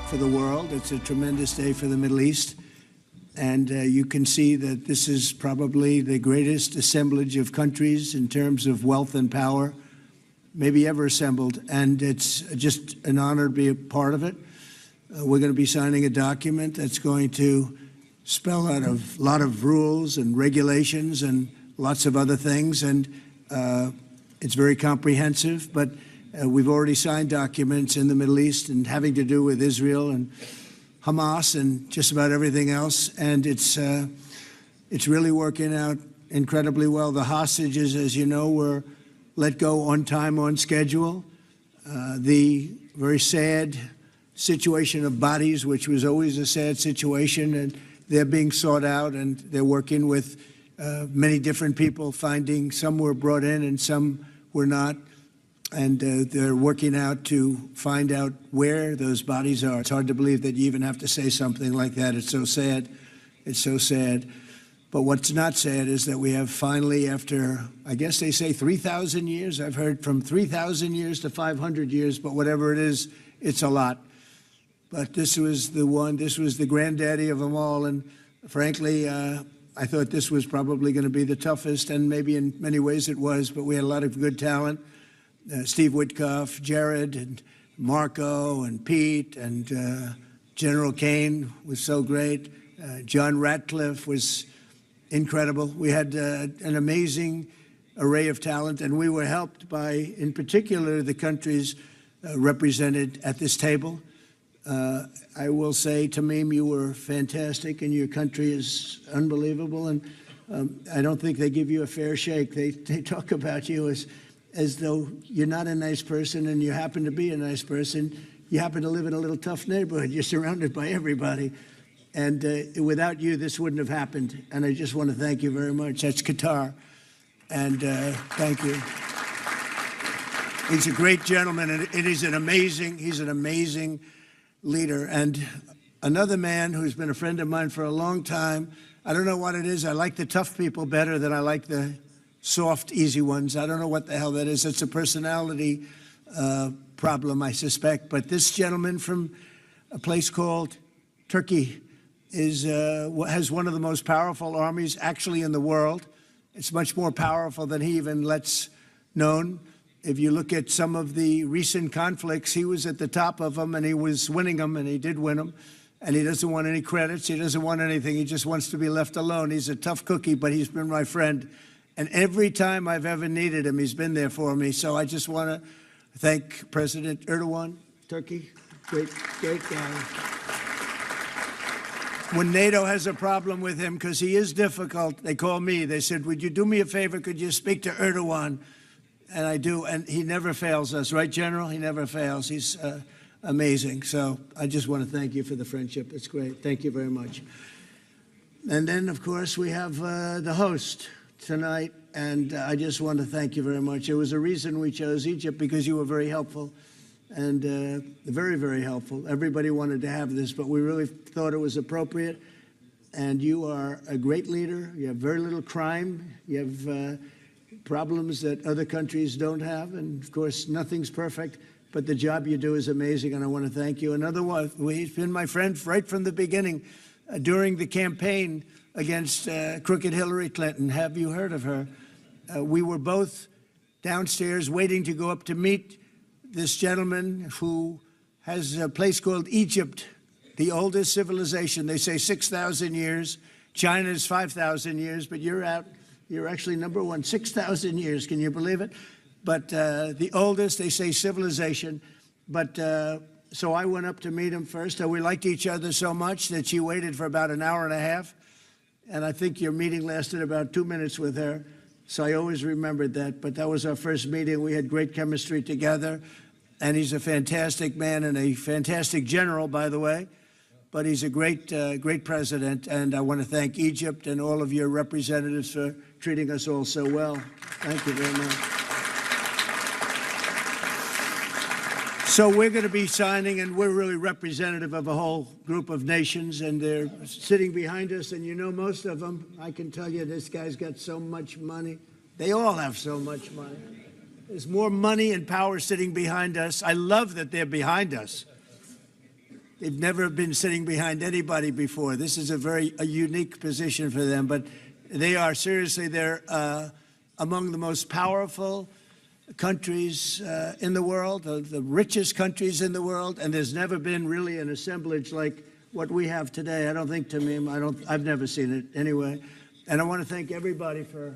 for the world. It's a tremendous day for the Middle East. And you can see that this is probably the greatest assemblage of countries in terms of wealth and power maybe ever assembled. And it's just an honor to be a part of it. We're going to be signing a document that's going to spell out a lot of rules and regulations and lots of other things. And it's very comprehensive, but we've already signed documents in the Middle East and having to do with Israel and Hamas and just about everything else, and it's really working out incredibly well. The hostages, as you know, were let go on time, on schedule. The very sad situation of bodies, which was always a sad situation, and they're being sought out, and they're working with many different people, finding some were brought in and some were not. And they're working out to find out where those bodies are. It's hard to believe that you even have to say something like that. It's so sad. It's so sad. But what's not sad is that we have finally, after, I guess they say 3,000 years, I've heard from 3,000 years to 500 years, but whatever it is, it's a lot. But this was the one, this was the granddaddy of them all. And frankly, I thought this was probably going to be the toughest, and maybe in many ways it was, but we had a lot of good talent. Steve Witkoff, Jared, and Marco, and Pete, and General Kane was so great. John Ratcliffe was incredible. We had an amazing array of talent, and we were helped by, in particular, the countries represented at this table. I will say, Tamim, you were fantastic, and your country is unbelievable, and I don't think they give you a fair shake. They talk about you as though you're not a nice person, and you happen to be a nice person. You happen to live in a little tough neighborhood. You're surrounded by everybody. And without you, this wouldn't have happened. And I just want to thank you very much. That's Qatar. And thank you. He's a great gentleman, and he's an amazing leader. And another man who's been a friend of mine for a long time, I don't know what it is. I like the tough people better than I like the soft, easy ones. I don't know what the hell that is. It's a personality problem, I suspect. But this gentleman from a place called Turkey has one of the most powerful armies actually in the world. It's much more powerful than he even lets known. If you look at some of the recent conflicts, he was at the top of them, and he was winning them, and he did win them. And he doesn't want any credits. He doesn't want anything. He just wants to be left alone. He's a tough cookie, but he's been my friend. And every time I've ever needed him, he's been there for me. So I just want to thank President Erdogan, Turkey, great guy. When NATO has a problem with him, because he is difficult, they call me. They said, would you do me a favor? Could you speak to Erdogan? And I do, and he never fails us. Right, General? He never fails. He's amazing. So I just want to thank you for the friendship. It's great. Thank you very much. And then, of course, we have the host tonight, and I just want to thank you very much. There was a reason we chose Egypt, because you were very helpful, and very, very helpful. Everybody wanted to have this, but we really thought it was appropriate, and you are a great leader. You have very little crime. You have problems that other countries don't have, and of course, nothing's perfect, but the job you do is amazing, and I want to thank you. Another one, he's been my friend right from the beginning, during the campaign against crooked Hillary Clinton. Have you heard of her? We were both downstairs waiting to go up to meet this gentleman who has a place called Egypt, the oldest civilization. They say 6,000 years. China's 5,000 years, but you're actually number one, 6,000 years. Can you believe it? But the oldest, they say, civilization. But so I went up to meet him first. We liked each other so much that she waited for about an hour and a half. And I think your meeting lasted about 2 minutes with her. So I always remembered that. But that was our first meeting. We had great chemistry together. And he's a fantastic man and a fantastic general, by the way. But he's a great president. And I want to thank Egypt and all of your representatives for treating us all so well. Thank you very much. So we're going to be signing, and we're really representative of a whole group of nations, and they're sitting behind us, and you know most of them. I can tell you this guy's got so much money. They all have so much money. There's more money and power sitting behind us. I love that they're behind us. They've never been sitting behind anybody before. This is a unique position for them, but they are seriously, they're among the most powerful countries in the world, the richest countries in the world, and there's never been really an assemblage like what we have today. I don't think, Tamim, I've never seen it anyway. And I want to thank everybody for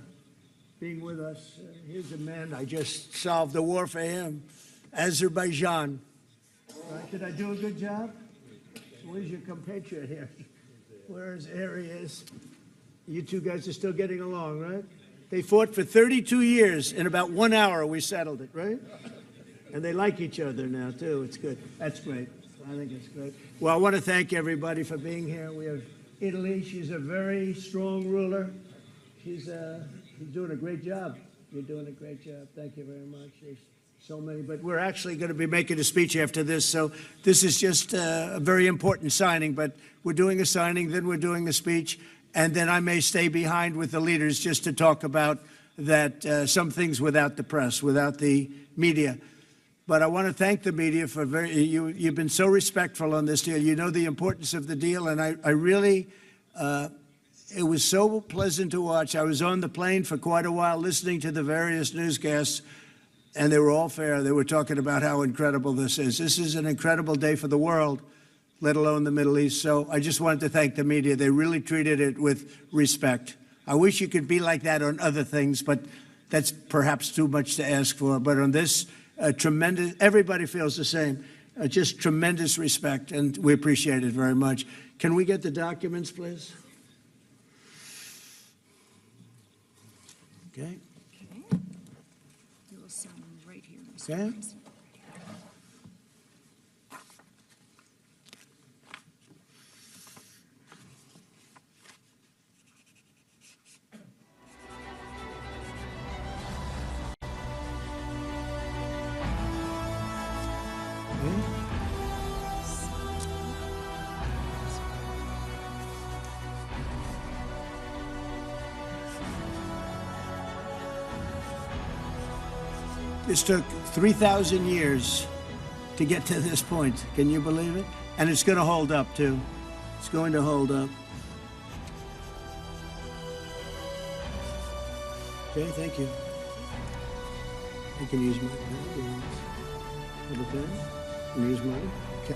being with us. Here's a man, I just solved the war for him, Azerbaijan. Right, did I do a good job? Where's your compatriot here? Where's Arias? You two guys are still getting along, right? They fought for 32 years. In about 1 hour, we settled it, right? And they like each other now, too. It's good. That's great. I think it's great. Well, I want to thank everybody for being here. We have Italy. She's a very strong ruler. She's doing a great job. You're doing a great job. Thank you very much. There's so many, but we're actually going to be making a speech after this, so this is just a very important signing, but we're doing a signing, then we're doing a speech, and then I may stay behind with the leaders just to talk about that some things without the press, without the media. But I want to thank the media for you've been so respectful on this deal. You know the importance of the deal, and I really, it was so pleasant to watch. I was on the plane for quite a while listening to the various newscasts, and they were all fair. They were talking about how incredible this is. This is an incredible day for the world, let alone the Middle East. So I just wanted to thank the media. They really treated it with respect. I wish you could be like that on other things, but that's perhaps too much to ask for. But on this, tremendous, everybody feels the same. Just tremendous respect, and we appreciate it very much. Can we get the documents, please? Okay. Okay. This took 3,000 years to get to this point. Can you believe it? And it's going to hold up, too. It's going to hold up. Okay, thank you. I can use my pen. Have a pen? Can you use mine? Okay.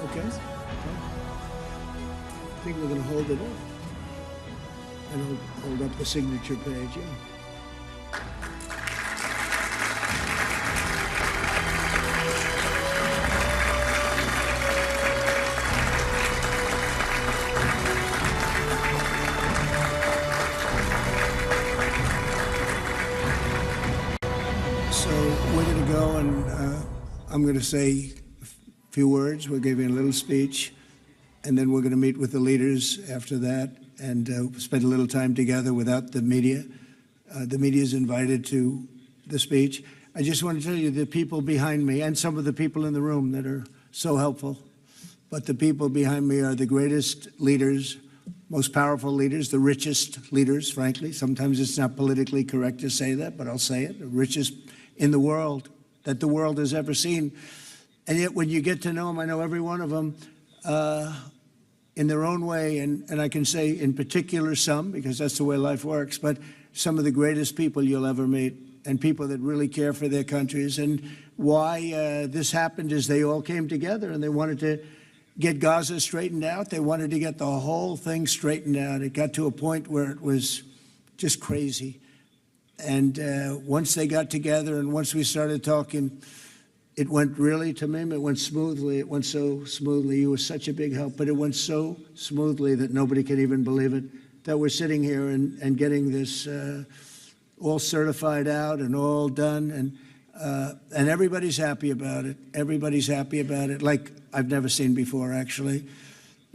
Okay. I think we're going to hold it up. And hold up the signature page, yeah. I'm going to say a few words. We're giving a little speech, and then we're going to meet with the leaders after that and spend a little time together without the media. The media is invited to the speech. I just want to tell you the people behind me and some of the people in the room that are so helpful, but the people behind me are the greatest leaders, most powerful leaders, the richest leaders, frankly. Sometimes it's not politically correct to say that, but I'll say it, the richest in the world that the world has ever seen. And yet when you get to know them, I know every one of them in their own way, and I can say in particular some, because that's the way life works, but some of the greatest people you'll ever meet, and people that really care for their countries. And why this happened is they all came together and they wanted to get Gaza straightened out. They wanted to get the whole thing straightened out. It got to a point where it was just crazy. And once they got together and once we started talking, it went really, Tamim, it went smoothly. It went so smoothly. You were such a big help, but it went so smoothly that nobody can even believe it, that we're sitting here and getting this all certified out and all done. And everybody's happy about it. Everybody's happy about it, like I've never seen before, actually.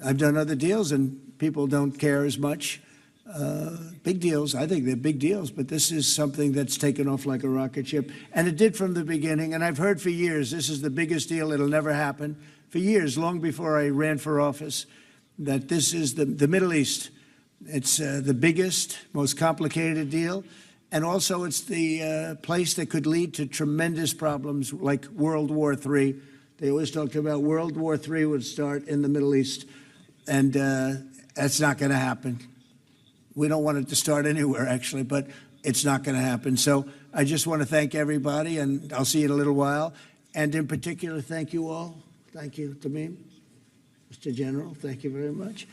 I've done other deals and people don't care as much. Big deals, I think they're big deals, but this is something that's taken off like a rocket ship. And it did from the beginning, and I've heard for years, this is the biggest deal, it'll never happen. For years, long before I ran for office, that this is the Middle East. It's the biggest, most complicated deal. And also it's the place that could lead to tremendous problems like World War III. They always talked about World War III would start in the Middle East, and that's not going to happen. We don't want it to start anywhere, actually, but it's not going to happen. So I just want to thank everybody, and I'll see you in a little while. And in particular, thank you all. Thank you, Tamim. Mr. General, thank you very much.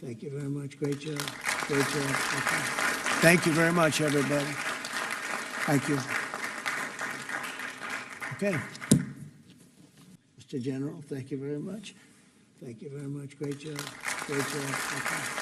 Thank you very much. Great job. Great job. Thank you very much, everybody. Thank you. Okay. Mr. General, thank you very much. Thank you very much. Great job. Great job.